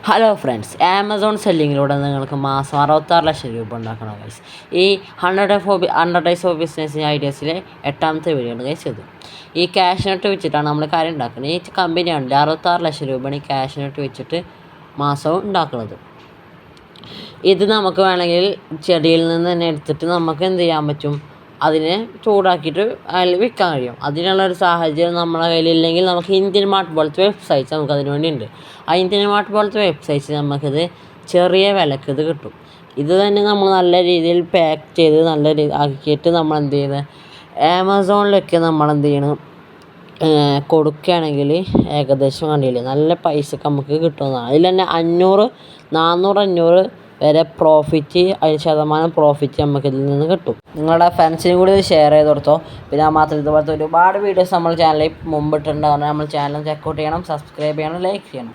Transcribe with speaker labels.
Speaker 1: Hello friends, Amazon സെല്ലിങ്ങിലൂടെ നിങ്ങൾക്ക് മാസം 66 ലക്ഷം രൂപ ഉണ്ടാക്കണം ഗൈസ്. ഈ 100 ഡേയ്സ് ഓഫ് ബിസിനസ് ഐഡിയാസിലെ 8ാമത്തെ വീഡിയോ ആണ് ഗൈസ് ഇത്. ഈ ക്യാഷിനെട്ട് വെച്ചിട്ടാണ് നമ്മൾ കാര്യം ഉണ്ടാക്കുന്നത്. ഈ കമ്പനിയാണ് 66 ലക്ഷം രൂപയാണ് ഈ ക്യാഷിനെട്ട് വെച്ചിട്ട് മാസവും ഉണ്ടാക്കുന്നത്. ഇത് നമുക്ക് വേണമെങ്കിൽ ചെടിയിൽ നിന്ന് തന്നെ എടുത്തിട്ട് നമുക്ക് എന്ത് ചെയ്യാൻ പറ്റും, അതിനെ ചൂടാക്കിയിട്ട് അതിൽ വിൽക്കാൻ കഴിയും. അതിനുള്ളൊരു സാഹചര്യം നമ്മുടെ കയ്യിലില്ലെങ്കിൽ നമുക്ക് ഇന്ത്യൻ മാർട്ട് പോലത്തെ വെബ്സൈറ്റ്സ് നമുക്ക് അതിന് വേണ്ടി ഉണ്ട്. ആ ഇന്ത്യൻ മാർട്ട് പോലത്തെ വെബ്സൈറ്റ്സ് നമുക്കിത് ചെറിയ വിലക്ക് ഇത് കിട്ടും. ഇത് തന്നെ നമ്മൾ നല്ല രീതിയിൽ പാക്ക് ചെയ്ത് നല്ല ആക്കിയിട്ട് നമ്മൾ എന്ത് ചെയ്യുന്നത്, ആമസോണിലൊക്കെ നമ്മൾ എന്ത് ചെയ്യണം, കൊടുക്കുകയാണെങ്കിൽ ഏകദേശം കണ്ടില്ലേ നല്ല പൈസക്ക് നമുക്ക് കിട്ടുന്നതാണ്. അതിൽ തന്നെ 400-500 വരെ പ്രോഫിറ്റ്, 5% പ്രോഫിറ്റ് നമുക്ക് ഇതിൽ നിന്ന് കിട്ടും. നിങ്ങളുടെ ഫ്രണ്ട്സിനും കൂടി ഇത് ഷെയർ ചെയ്ത് കൊടുത്തോ. പിന്നെ മാത്രം ഇതുപോലത്തെ ഒരുപാട് വീഡിയോസ് നമ്മൾ ചാനലിൽ മുമ്പിട്ടുണ്ടാകുന്നത് നമ്മൾ ചാനൽ ചെക്കൗട്ട് ചെയ്യണം, സബ്സ്ക്രൈബ് ചെയ്യണം, ലൈക്ക് ചെയ്യണം.